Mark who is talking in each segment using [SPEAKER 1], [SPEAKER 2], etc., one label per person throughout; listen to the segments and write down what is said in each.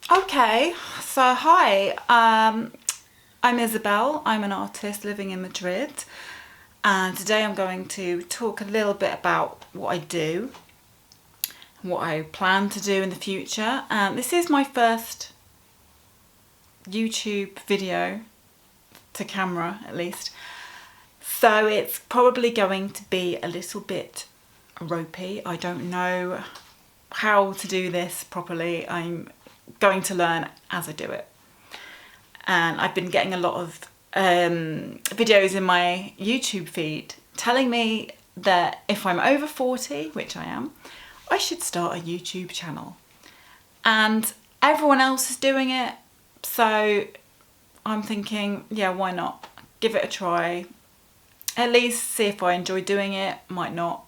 [SPEAKER 1] Okay, so hi, I'm Isabel. I'm an artist living in Madrid, and today I'm going to talk a little bit about what I do, what I plan to do in the future. And this is my first YouTube video to camera, at least. So it's probably going to be a little bit ropey. I don't know how to do this properly. I'm going to learn as I do it. And I've been getting a lot of videos in my YouTube feed telling me that if I'm over 40, which I am, I should start a YouTube channel. And everyone else is doing it, so I'm thinking, yeah, why not? Give it a try. At least see if I enjoy doing it. Might not.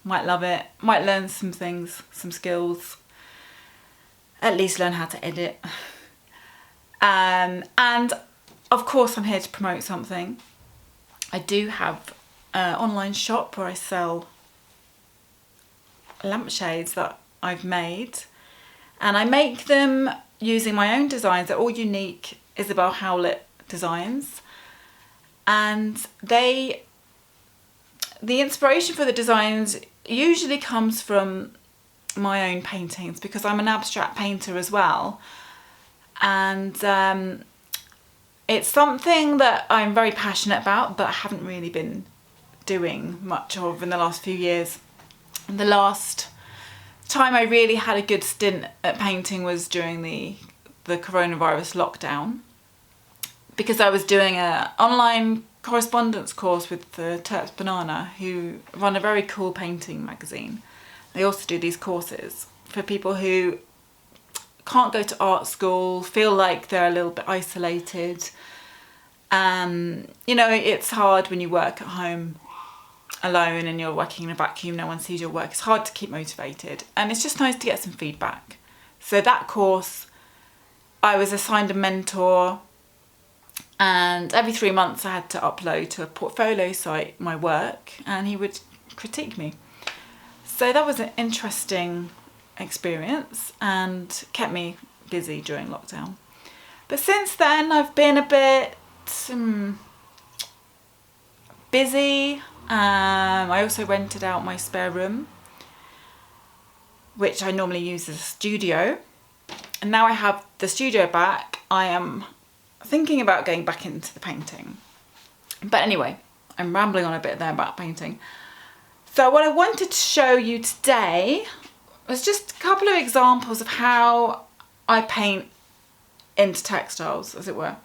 [SPEAKER 1] Might love it. Might learn some things, some skills. At least learn how to edit. And of course I'm here to promote something. I do have an online shop where I sell lampshades that I've made, and I make them using my own designs. They're all unique Isabel Howlett designs, and the inspiration for the designs usually comes from my own paintings, because I'm an abstract painter as well, and it's something that I'm very passionate about, but I haven't really been doing much of in the last few years. And the last time I really had a good stint at painting was during the coronavirus lockdown, because I was doing an online correspondence course with the Turks Banana, who run a very cool painting magazine. They also do these courses for people who can't go to art school, feel like they're a little bit isolated. You know, it's hard when you work at home alone and you're working in a vacuum, no one sees your work. It's hard to keep motivated, and it's just nice to get some feedback. So that course, I was assigned a mentor, and every 3 months I had to upload to a portfolio site my work, and he would critique me. So that was an interesting experience and kept me busy during lockdown. But since then I've been a bit busy. I also rented out my spare room, which I normally use as a studio, and now I have the studio back. I am thinking about going back into the painting. But anyway, I'm rambling on a bit there about painting. So what I wanted to show you today was just a couple of examples of how I paint into textiles, as it were.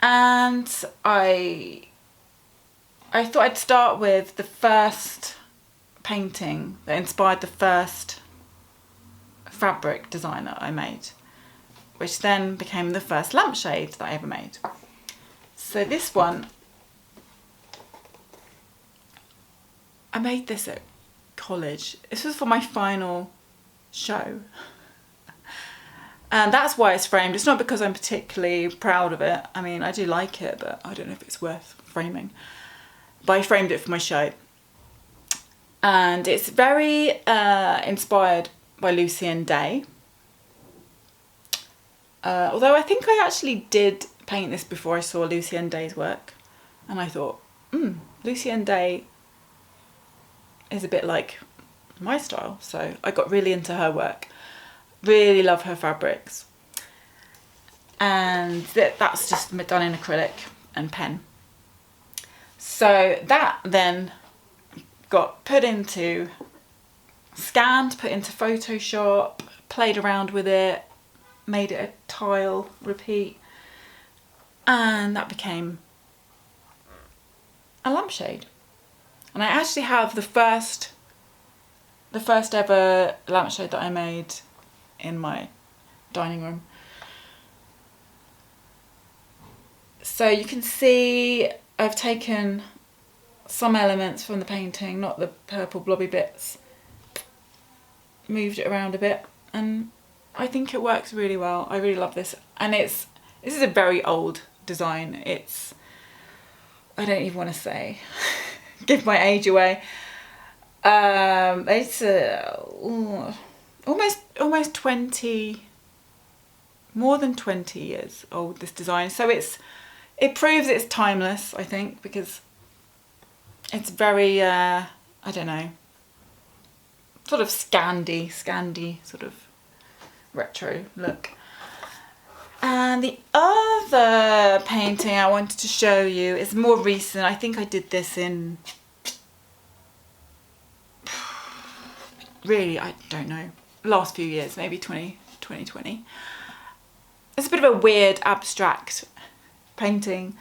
[SPEAKER 1] And I thought I'd start with the first painting that inspired the first fabric design that I made, which then became the first lampshade that I ever made. So this one, I made this at college. This was for my final show. And that's why it's framed. It's not because I'm particularly proud of it. I mean, I do like it, but I don't know if it's worth framing. But I framed it for my show. And it's very inspired by Lucienne Day. Although I think I actually did paint this before I saw Lucienne Day's work. And I thought, Lucienne Day is a bit like my style. So I got really into her work. Really love her fabrics. And that's just done in acrylic and pen. So that then got scanned, put into Photoshop, played around with it, made it a tile repeat, and that became a lampshade. And I actually have the first ever lampshade that I made in my dining room. So you can see I've taken some elements from the painting, not the purple blobby bits, moved it around a bit, and I think it works really well. I really love this, and this is a very old design. I don't even want to say give my age away. It's almost 20 more than 20 years old, this design. So it proves it's timeless, I think, because it's very, I don't know, sort of Scandi sort of retro look. And the other painting I wanted to show you is more recent. I think I did this in, really, I don't know, last few years, maybe 2020. It's a bit of a weird abstract painting.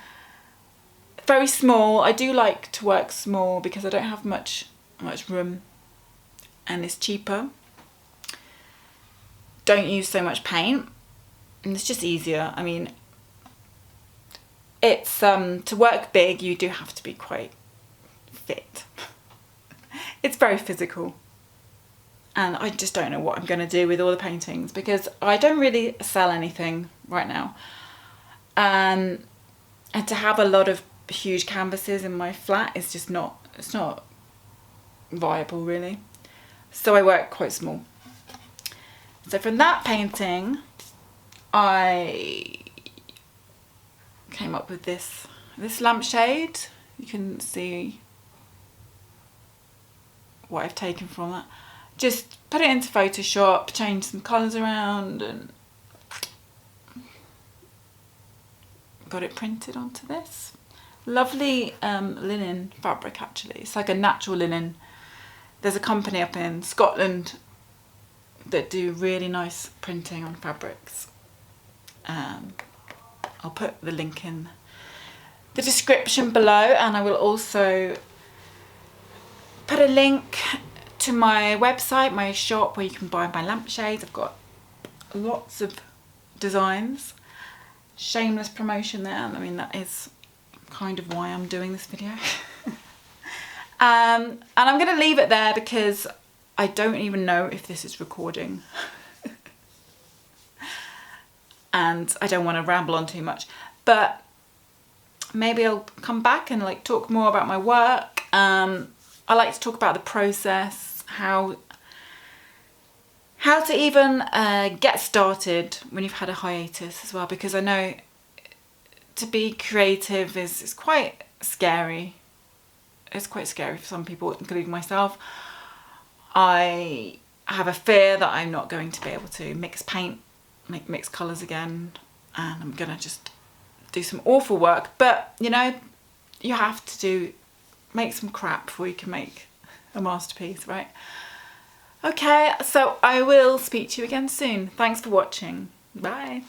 [SPEAKER 1] Very small. I do like to work small because I don't have much room, and it's cheaper. Don't use so much paint, and it's just easier. I mean, it's to work big, you do have to be quite fit. It's very physical, and I just don't know what I'm going to do with all the paintings because I don't really sell anything right now, and to have a lot of huge canvases in my flat is just not, it's not viable really. So I work quite small. So from that painting, I came up with this lampshade. You can see what I've taken from that. Just put it into Photoshop, change some colours around, and got it printed onto this. Lovely linen fabric actually. It's like a natural linen. There's a company up in Scotland that do really nice printing on fabrics. I'll put the link in the description below, and I will also put a link to my website, my shop, where you can buy my lampshades. I've got lots of designs. Shameless promotion there. I mean, that is kind of why I'm doing this video. And I'm going to leave it there because I don't even know if this is recording. And I don't want to ramble on too much, but maybe I'll come back and like talk more about my work. I like to talk about the process, how to even get started when you've had a hiatus as well, because I know to be creative is quite scary. It's quite scary for some people, including myself. I have a fear that I'm not going to be able to mix colours again, and I'm gonna just do some awful work. But you know, you have to make some crap before you can make a masterpiece, right? Okay, so I will speak to you again soon. Thanks for watching. Bye.